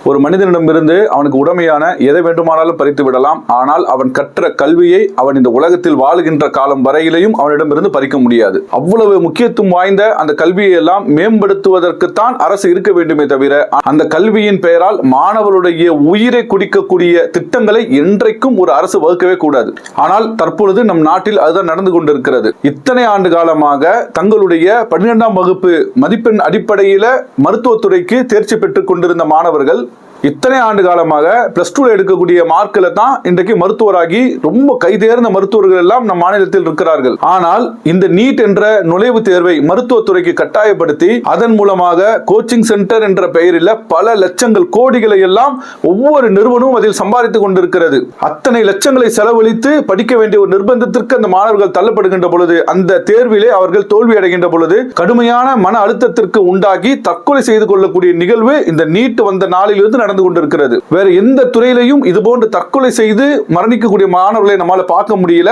ஒரு மனிதனிடமிருந்து அவனுக்கு உடமையான எதை வேண்டுமானாலும் பறித்து விடலாம். ஆனால் அவன் கற்ற கல்வியை அவன் இந்த உலகத்தில் வாழுகின்ற காலம் வரையிலையும் அவனிடமிருந்து பறிக்க முடியாது. அவ்வளவு முக்கியத்துவம் வாய்ந்த அந்த கல்வியை எல்லாம் மேம்படுத்துவதற்குத்தான் அரசு இருக்க வேண்டுமே தவிர அந்த கல்வியின் பெயரால் மாணவருடைய உயிரை குடிக்கக்கூடிய திட்டங்களை என்றைக்கும் ஒரு அரசு வகுக்கவே கூடாது. ஆனால் தற்பொழுது நம் நாட்டில் அதுதான் நடந்து கொண்டிருக்கிறது. இத்தனை ஆண்டு காலமாக தங்களுடைய 12ஆம் வகுப்பு மதிப்பெண் அடிப்படையில் மருத்துவத்துறைக்கு தேர்ச்சி பெற்றுக் கொண்டிருந்த மாணவர்கள் இத்தனை ஆண்டு காலமாக +2 எடுக்கக்கூடிய மார்க்கில் தான் இன்றைக்கு மருத்துவராகி ரொம்ப கைதேர்ந்த மருத்துவர்கள் எல்லாம் நம் மாநிலத்தில் இருக்கிறார்கள். ஆனால் இந்த நீட் என்ற நுழைவுத் தேர்வை மருத்துவத்துறைக்கு கட்டாயப்படுத்தி அதன் மூலமாக கோச்சிங் சென்டர் என்ற பெயரில் பல லட்சங்கள் கோடிகளை எல்லாம் ஒவ்வொரு நிறுவனமும் அதில் சம்பாதித்துக் கொண்டிருக்கிறது. அத்தனை லட்சங்களை செலவழித்து படிக்க வேண்டிய ஒரு நிர்பந்தத்திற்கு அந்த மாணவர்கள் தள்ளப்படுகின்ற பொழுது, அந்த தேர்விலே அவர்கள் தோல்வி அடைகின்ற பொழுது கடுமையான மன அழுத்தத்திற்கு உண்டாகி தற்கொலை செய்து கொள்ளக்கூடிய நிகழ்வு இந்த நீட் வந்த நாளிலிருந்து நடந்து கொண்டிருக்கிறது. வேற எந்த துறையிலையும் இது போன்று தற்கொலை செய்து மரணிக்கக்கூடிய மாணவர்களை நம்மால பார்க்க முடியல.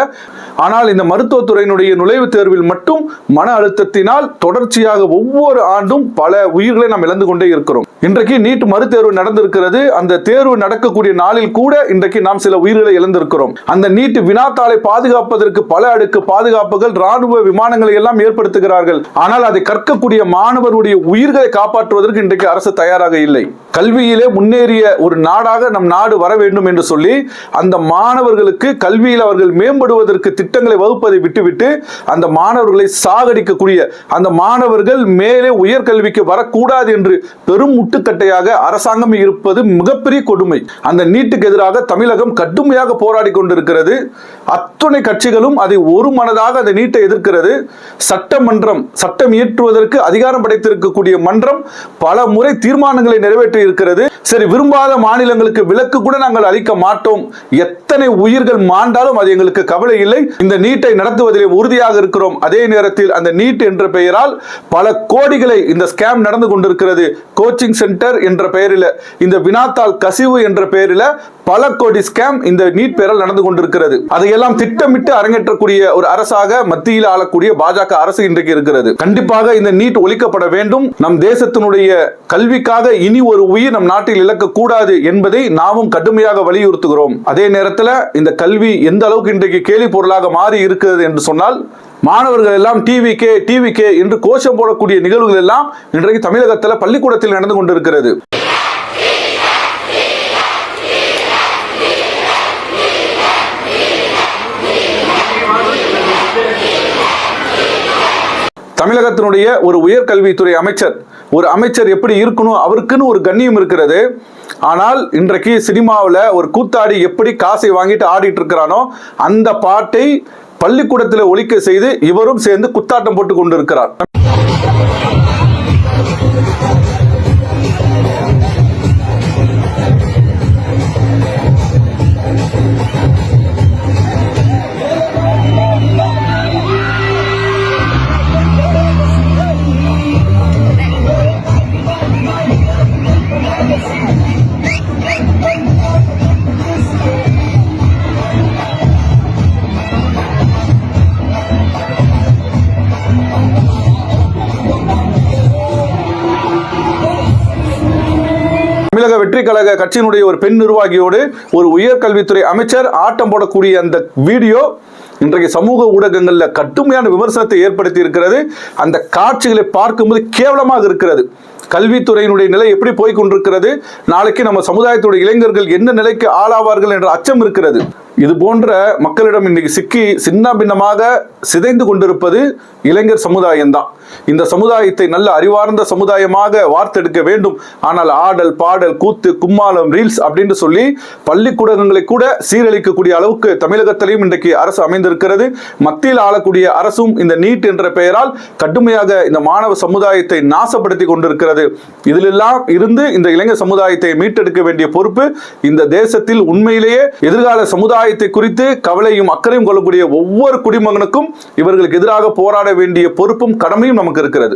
ஆனால் இந்த மருத்துவத்துறையினுடைய நுழைவுத் தேர்வில் மட்டும் மன அழுத்தத்தினால் தொடர்ச்சியாக ஒவ்வொரு ஆண்டும் பல உயிர்களை நாம் இழந்து கொண்டே இருக்கிறோம். இன்றைக்கு நீட் மறுதேர்வு நடந்திருக்கிறது. அந்த தேர்வு நடக்கக்கூடிய நாளில் கூட இன்றைக்கு நாம் சில உயிர்களை இழந்திருக்கிறோம். அந்த நீட் வினாத்தாளை பாதுகாப்பதற்கு பல அடுக்கு பாதுகாப்புகள், ராணுவ விமானங்களை எல்லாம் ஏற்படுத்துகிறார்கள். ஆனால் அதை கற்கக்கூடிய மாணவருடைய உயிர்களை காப்பாற்றுவதற்கு இன்றைக்கு அரசு தயாராக இல்லை. கல்வியிலே முன்னேறிய ஒரு நாடாக நம் நாடு வர வேண்டும் என்று சொல்லி அந்த மாணவர்களுக்கு கல்வியில் அவர்கள் மேம்படுவதற்கு திட்டங்களை வகுப்பதை விட்டுவிட்டு அந்த மாணவர்களை சாகடிக்கக்கூடிய, அந்த மாணவர்கள் மேலே உயர்கல்விக்கு வரக்கூடாது என்று பெரும் முட்டுக்கட்டையாக அரசாங்கம் இருப்பது மிகப்பெரிய கொடுமை. அந்த நீட்டுக்கு எதிராக தமிழகம் கடுமையாக போராடி கொண்டிருக்கிறது. அத்துணை கட்சிகளும் அதை ஒரு மனதாக அந்த நீட்டை எதிர்க்கிறது. சட்டமன்றம் சட்டம் இயற்றுவதற்கு அதிகாரம் படைத்திருக்கக்கூடிய மன்றம் பல முறை தீர்மானங்களை நிறைவேற்றி இருக்கிறது. சரி, விரும்பாத மாநிலங்களுக்கு விலக்கு கூட நாங்கள் அளிக்க மாட்டோம், எத்தனை உயிர்கள் மாண்டாலும் அது எங்களுக்கு கவலை இல்லை, இந்த நீட்டை நடத்துவதிலே உறுதியாக இருக்கிறோம். அதே நேரத்தில் அந்த நீட் என்ற பெயரால் பல கோடிகளை இந்த ஸ்கேம் நடந்து கொண்டிருக்கிறது. கோச்சிங் சென்டர் என்ற பெயரில், இந்த வினாத்தாள் கசிவு என்ற பெயரில் பல கோடி ஸ்கேம் இந்த நீட் பெயரால் நடந்து கொண்டிருக்கிறது. அதையெல்லாம் திட்டமிட்டு அரங்கேற்றக்கூடிய ஒரு அரசாக மத்தியில் ஆளக்கூடிய பாஜக அரசு இன்றைக்கு இருக்கிறது. கண்டிப்பாக இந்த நீட் ஒழிக்கப்பட வேண்டும். நம் தேசத்தினுடைய கல்விக்காக இனி ஒரு உயிர் நம் நாட்டில் இழக்க கூடாது என்பதை நாமும் கடுமையாக வலியுறுத்துகிறோம். அதே நேரத்தில் இந்த கல்வி எந்த அளவுக்கு இன்றைக்கு கேலி பொருளாக மாறி இருக்கிறது என்று சொன்னால், மாணவர்கள் எல்லாம் டிவிகே என்று கோஷம் போடக்கூடிய நிகழ்வுகள் எல்லாம் இன்றைக்கு தமிழகத்தில் பள்ளிக்கூடத்தில் நடந்து கொண்டிருக்கிறது. தமிழகத்தினுடைய ஒரு உயர்கல்வித்துறை அமைச்சர், ஒரு அமைச்சர் எப்படி இருக்கணும், அவருக்குன்னு ஒரு கண்ணியம் இருக்கிறது. ஆனால் இன்றைக்கு சினிமாவில் ஒரு கூத்தாடி எப்படி காசை வாங்கிட்டு ஆடிட்டு இருக்கிறானோ அந்த பாட்டை பள்ளிக்கூடத்தில் ஒலிக்க செய்து இவரும் சேர்ந்து குத்தாட்டம் போட்டு கொண்டிருக்கிறார். தமிழக வெற்றி கழக கட்சியினுடைய ஒரு பெண் நிர்வாகியோடு ஒரு உயர்கல்வித்துறை அமைச்சர் ஆட்டம் போடக்கூடிய அந்த வீடியோ இன்றைக்கு சமூக ஊடகங்களில் கடுமையான விமர்சனத்தை ஏற்படுத்தி இருக்கிறது. அந்த காட்சிகளை பார்க்கும்போது கேவலமாக இருக்கிறது. கல்வித்துறையினுடைய நிலை எப்படி போய் கொண்டிருக்கிறது, நாளைக்கு நம்ம சமுதாயத்துடைய இளைஞர்கள் என்ன நிலைக்கு ஆளாவார்கள் என்ற அச்சம் இருக்கிறது. இது போன்ற மக்களிடம் இன்னைக்கு சிக்கி சின்ன பின்னமாக சிதைந்து கொண்டிருப்பது இளைஞர் சமுதாயம்தான். இந்த சமுதாயத்தை நல்ல அறிவார்ந்த சமுதாயமாக வார்த்தெடுக்க வேண்டும். ஆனால் ஆடல், பாடல், கூத்து, கும்மாளம், ரீல்ஸ் அப்படின்னு சொல்லி பள்ளிக்கூடங்களை கூட சீரழிக்கக்கூடிய அளவுக்கு தமிழகத்திலையும் இன்றைக்கு அரசு அமைந்திருக்கிறது. மத்தியில் ஆளக்கூடிய அரசும் இந்த நீட் என்ற பெயரால் கடுமையாக இந்த மாணவ சமுதாயத்தை நாசப்படுத்தி கொண்டிருக்கிறது. இதிலெல்லாம் இருந்து இந்த இளைஞர் சமுதாயத்தை மீட்டெடுக்க வேண்டிய பொறுப்பு இந்த தேசத்தில் உண்மையிலேயே எதிர்கால சமுதாயத்தை குறித்து கவலையும் அக்கறையும் கொள்ளக்கூடிய ஒவ்வொரு குடிமகனுக்கும் இவர்களுக்கு எதிராக போராட வேண்டிய பொறுப்பும் கடமையும் நமக்கு இருக்கிறது.